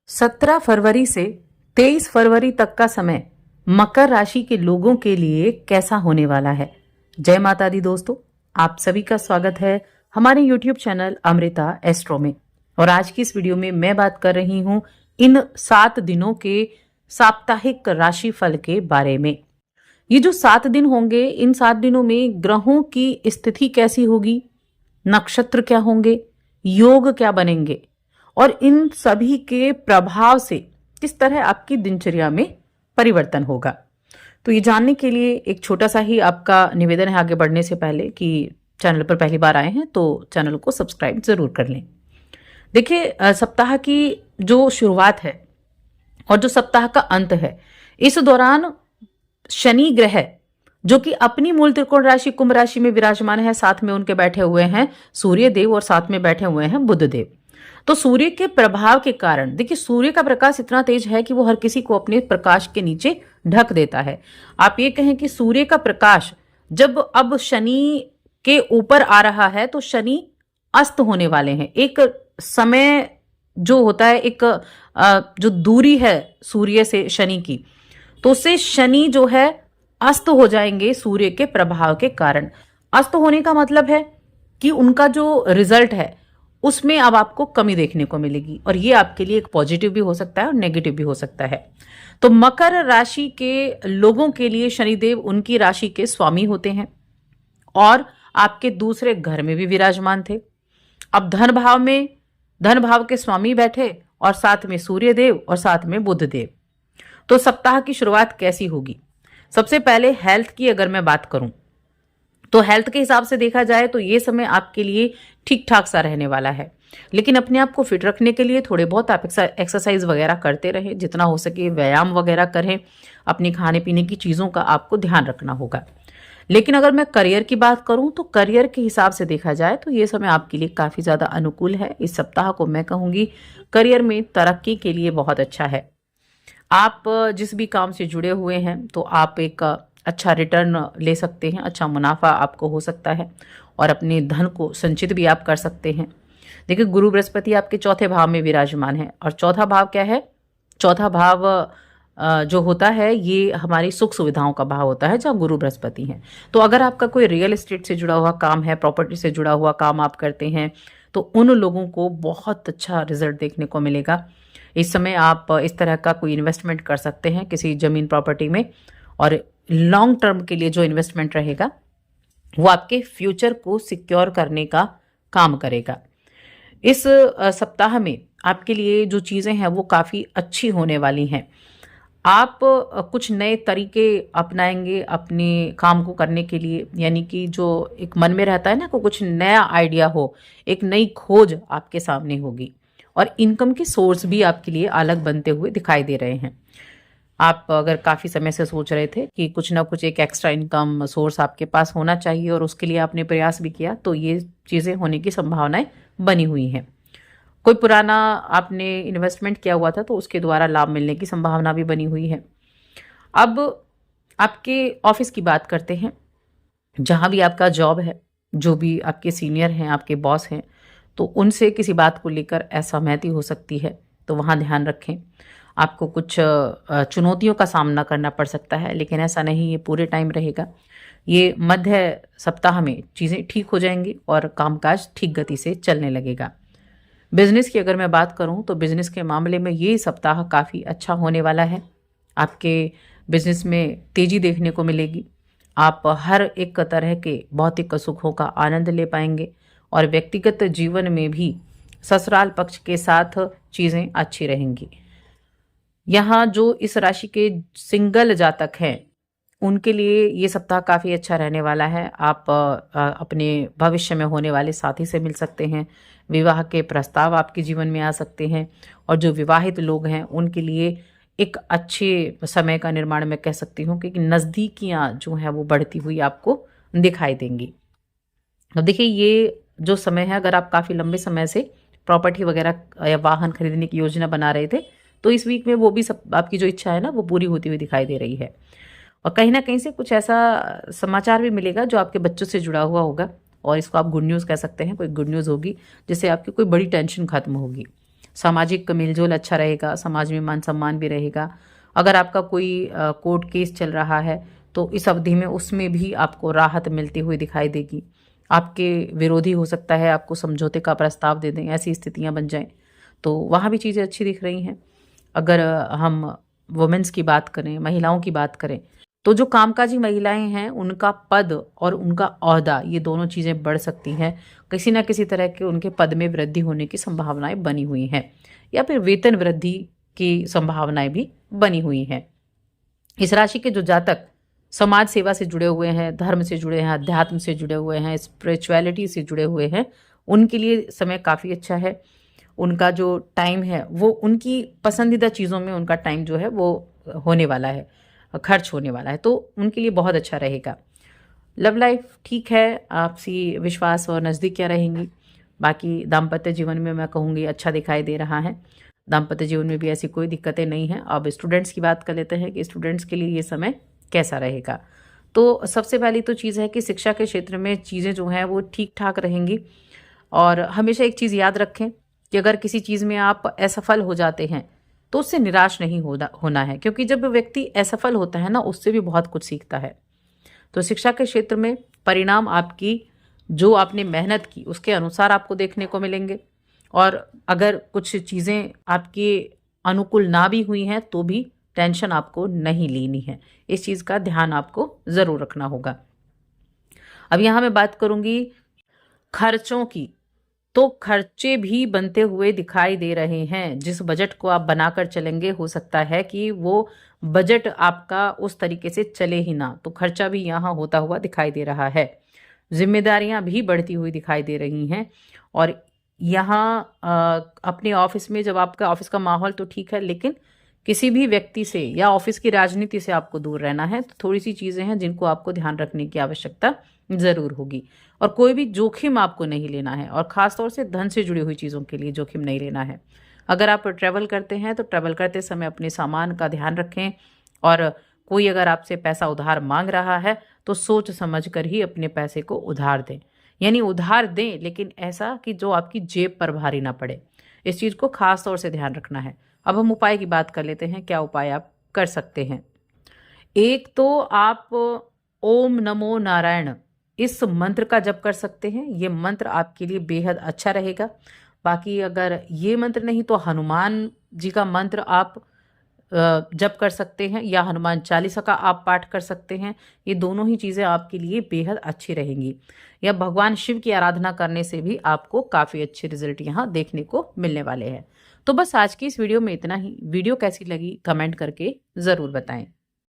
17 फरवरी से 23 फरवरी तक का समय मकर राशि के लोगों के लिए कैसा होने वाला है। जय माता दी दोस्तों, आप सभी का स्वागत है हमारे YouTube चैनल अमृता एस्ट्रो में। और आज की इस वीडियो में मैं बात कर रही हूं इन 7 दिनों के साप्ताहिक राशि फल के बारे में। ये जो 7 दिन होंगे, इन 7 दिनों में ग्रहों की स्थिति कैसी होगी, नक्षत्र क्या होंगे, योग क्या बनेंगे और इन सभी के प्रभाव से किस तरह आपकी दिनचर्या में परिवर्तन होगा। तो ये जानने के लिए एक छोटा सा ही आपका निवेदन है आगे बढ़ने से पहले कि चैनल पर पहली बार आए हैं तो चैनल को सब्सक्राइब जरूर कर लें। देखिए, सप्ताह की जो शुरुआत है और जो सप्ताह का अंत है, इस दौरान शनि ग्रह जो कि अपनी मूल त्रिकोण राशि कुंभ राशि में विराजमान है, साथ में उनके बैठे हुए हैं सूर्य देव और साथ में बैठे हुए हैं बुध देव। तो सूर्य के प्रभाव के कारण देखिए, सूर्य का प्रकाश इतना तेज है कि वो हर किसी को अपने प्रकाश के नीचे ढक देता है। आप ये कहें कि सूर्य का प्रकाश जब अब शनि के ऊपर आ रहा है तो शनि अस्त होने वाले हैं। एक समय जो होता है, एक जो दूरी है सूर्य से शनि की, तो उससे शनि जो है अस्त हो जाएंगे सूर्य के प्रभाव के कारण। अस्त होने का मतलब है कि उनका जो रिजल्ट है उसमें अब आपको कमी देखने को मिलेगी, और ये आपके लिए एक पॉजिटिव भी हो सकता है और नेगेटिव भी हो सकता है। तो मकर राशि के लोगों के लिए शनिदेव उनकी राशि के स्वामी होते हैं और आपके दूसरे घर में भी विराजमान थे। अब धन भाव के स्वामी बैठे और साथ में सूर्य देव और साथ में बुध देव। तो सप्ताह की शुरुआत कैसी होगी? सबसे पहले हेल्थ की अगर मैं बात करूं तो हेल्थ के हिसाब से देखा जाए तो ये समय आपके लिए ठीक ठाक सा रहने वाला है, लेकिन अपने आप को फिट रखने के लिए थोड़े बहुत आप एक्सरसाइज वगैरह करते रहें, जितना हो सके व्यायाम वगैरह करें। अपनी खाने पीने की चीज़ों का आपको ध्यान रखना होगा। लेकिन अगर मैं करियर की बात करूं तो करियर के हिसाब से देखा जाए तो ये समय आपके लिए काफ़ी ज़्यादा अनुकूल है। इस सप्ताह को मैं कहूँगी करियर में तरक्की के लिए बहुत अच्छा है। आप जिस भी काम से जुड़े हुए हैं तो आप एक अच्छा रिटर्न ले सकते हैं, अच्छा मुनाफा आपको हो सकता है और अपने धन को संचित भी आप कर सकते हैं। देखिए, गुरु बृहस्पति आपके चौथे भाव में विराजमान है और चौथा भाव क्या है? चौथा भाव जो होता है ये हमारी सुख सुविधाओं का भाव होता है, जहाँ गुरु बृहस्पति हैं। तो अगर आपका कोई रियल एस्टेट से जुड़ा हुआ काम है, प्रॉपर्टी से जुड़ा हुआ काम आप करते हैं, तो उन लोगों को बहुत अच्छा रिजल्ट देखने को मिलेगा। इस समय आप इस तरह का कोई इन्वेस्टमेंट कर सकते हैं किसी जमीन प्रॉपर्टी में, और लॉन्ग टर्म के लिए जो इन्वेस्टमेंट रहेगा वो आपके फ्यूचर को सिक्योर करने का काम करेगा। इस सप्ताह में आपके लिए जो चीज़ें हैं वो काफ़ी अच्छी होने वाली हैं। आप कुछ नए तरीके अपनाएंगे अपने काम को करने के लिए, यानी कि जो एक मन में रहता है ना को कुछ नया आइडिया हो, एक नई खोज आपके सामने होगी और इनकम के सोर्स भी आपके लिए अलग बनते हुए दिखाई दे रहे हैं। आप अगर काफ़ी समय से सोच रहे थे कि कुछ ना कुछ एक एक्स्ट्रा इनकम सोर्स आपके पास होना चाहिए और उसके लिए आपने प्रयास भी किया, तो ये चीज़ें होने की संभावनाएं बनी हुई हैं। कोई पुराना आपने इन्वेस्टमेंट किया हुआ था तो उसके द्वारा लाभ मिलने की संभावना भी बनी हुई है। अब आपके ऑफिस की बात करते हैं, जहाँ भी आपका जॉब है, जो भी आपके सीनियर हैं, आपके बॉस हैं, तो उनसे किसी बात को लेकर असहमति हो सकती है, तो वहाँ ध्यान रखें। आपको कुछ चुनौतियों का सामना करना पड़ सकता है, लेकिन ऐसा नहीं ये पूरे टाइम रहेगा। ये मध्य सप्ताह में चीज़ें ठीक हो जाएंगी और कामकाज ठीक गति से चलने लगेगा। बिजनेस की अगर मैं बात करूं तो बिजनेस के मामले में ये सप्ताह काफ़ी अच्छा होने वाला है। आपके बिजनेस में तेज़ी देखने को मिलेगी। आप हर एक तरह के भौतिक सुखों का आनंद ले पाएंगे और व्यक्तिगत जीवन में भी ससुराल पक्ष के साथ चीज़ें अच्छी रहेंगी। यहाँ जो इस राशि के सिंगल जातक हैं उनके लिए ये सप्ताह काफ़ी अच्छा रहने वाला है। आप अपने भविष्य में होने वाले साथी से मिल सकते हैं, विवाह के प्रस्ताव आपके जीवन में आ सकते हैं, और जो विवाहित लोग हैं उनके लिए एक अच्छे समय का निर्माण मैं कह सकती हूँ, क्योंकि नज़दीकियाँ जो हैं वो बढ़ती हुई आपको दिखाई देंगी। अब देखिए, ये जो समय है, अगर आप काफ़ी लंबे समय से प्रॉपर्टी वगैरह या वाहन खरीदने की योजना बना रहे थे तो इस वीक में वो भी सब आपकी जो इच्छा है ना वो पूरी होती हुई दिखाई दे रही है। और कहीं ना कहीं से कुछ ऐसा समाचार भी मिलेगा जो आपके बच्चों से जुड़ा हुआ होगा, और इसको आप गुड न्यूज़ कह सकते हैं। कोई गुड न्यूज़ होगी जिससे आपकी कोई बड़ी टेंशन खत्म होगी। सामाजिक मेलजोल अच्छा रहेगा, समाज में मान सम्मान भी रहेगा। अगर आपका कोई कोर्ट केस चल रहा है तो इस अवधि में उसमें भी आपको राहत मिलती हुई दिखाई देगी। आपके विरोधी हो सकता है आपको समझौते का प्रस्ताव दे दें, ऐसी स्थितियां बन जाएं, तो वहाँ भी चीज़ें अच्छी दिख रही हैं। अगर हम वुमेन्स की बात करें, महिलाओं की बात करें, तो जो कामकाजी महिलाएं हैं उनका पद और उनका ओहदा, ये दोनों चीज़ें बढ़ सकती हैं। किसी न किसी तरह के उनके पद में वृद्धि होने की संभावनाएं बनी हुई हैं, या फिर वेतन वृद्धि की संभावनाएं भी बनी हुई हैं। इस राशि के जो जातक समाज सेवा से जुड़े हुए हैं, धर्म से जुड़े हैं, अध्यात्म से जुड़े हुए हैं, स्पिरिचुअलिटी से जुड़े हुए हैं, उनके लिए समय काफ़ी अच्छा है। उनका जो टाइम है वो उनकी पसंदीदा चीज़ों में उनका टाइम जो है वो होने वाला है, खर्च होने वाला है, तो उनके लिए बहुत अच्छा रहेगा। लव लाइफ ठीक है, आपसी विश्वास और नज़दीकियाँ रहेंगी। बाकी दाम्पत्य जीवन में मैं कहूँगी अच्छा दिखाई दे रहा है। दाम्पत्य जीवन में भी ऐसी कोई दिक्कतें नहीं हैं। अब स्टूडेंट्स की बात कर लेते हैं कि स्टूडेंट्स के लिए ये समय कैसा रहेगा। तो सबसे पहली तो चीज़ है कि शिक्षा के क्षेत्र में चीज़ें जो हैं वो ठीक ठाक रहेंगी। और हमेशा एक चीज़ याद रखें कि अगर किसी चीज़ में आप असफल हो जाते हैं तो उससे निराश नहीं होना है, क्योंकि जब व्यक्ति असफल होता है ना, उससे भी बहुत कुछ सीखता है। तो शिक्षा के क्षेत्र में परिणाम आपकी जो आपने मेहनत की उसके अनुसार आपको देखने को मिलेंगे। और अगर कुछ चीज़ें आपके अनुकूल ना भी हुई हैं तो भी टेंशन आपको नहीं लेनी है, इस चीज़ का ध्यान आपको ज़रूर रखना होगा। अब यहाँ मैं बात करूँगी खर्चों की, तो खर्चे भी बनते हुए दिखाई दे रहे हैं। जिस बजट को आप बनाकर चलेंगे हो सकता है कि वो बजट आपका उस तरीके से चले ही ना, तो खर्चा भी यहाँ होता हुआ दिखाई दे रहा है। जिम्मेदारियां भी बढ़ती हुई दिखाई दे रही हैं। और यहाँ अपने ऑफिस में, जब आपका ऑफिस का माहौल तो ठीक है, लेकिन किसी भी व्यक्ति से या ऑफिस की राजनीति से आपको दूर रहना है। तो थोड़ी सी चीज़ें हैं जिनको आपको ध्यान रखने की आवश्यकता ज़रूर होगी। और कोई भी जोखिम आपको नहीं लेना है, और ख़ासतौर से धन से जुड़ी हुई चीज़ों के लिए जोखिम नहीं लेना है। अगर आप ट्रैवल करते हैं तो ट्रैवल करते समय अपने सामान का ध्यान रखें। और कोई अगर आपसे पैसा उधार मांग रहा है तो सोच समझ कर ही अपने पैसे को उधार दें। यानी उधार दें, लेकिन ऐसा कि जो आपकी जेब पर भारी ना पड़े। इस चीज़ को खास तौर से ध्यान रखना है। अब हम उपाय की बात कर लेते हैं, क्या उपाय आप कर सकते हैं। एक तो आप ओम नमो नारायण इस मंत्र का जप कर सकते हैं। ये मंत्र आपके लिए बेहद अच्छा रहेगा। बाकी अगर ये मंत्र नहीं तो हनुमान जी का मंत्र आप जप कर सकते हैं, या हनुमान चालीसा का आप पाठ कर सकते हैं। ये दोनों ही चीज़ें आपके लिए बेहद अच्छी रहेंगी। या भगवान शिव की आराधना करने से भी आपको काफ़ी अच्छे रिजल्ट यहाँ देखने को मिलने वाले हैं। तो बस आज की इस वीडियो में इतना ही। वीडियो कैसी लगी कमेंट करके ज़रूर बताएं।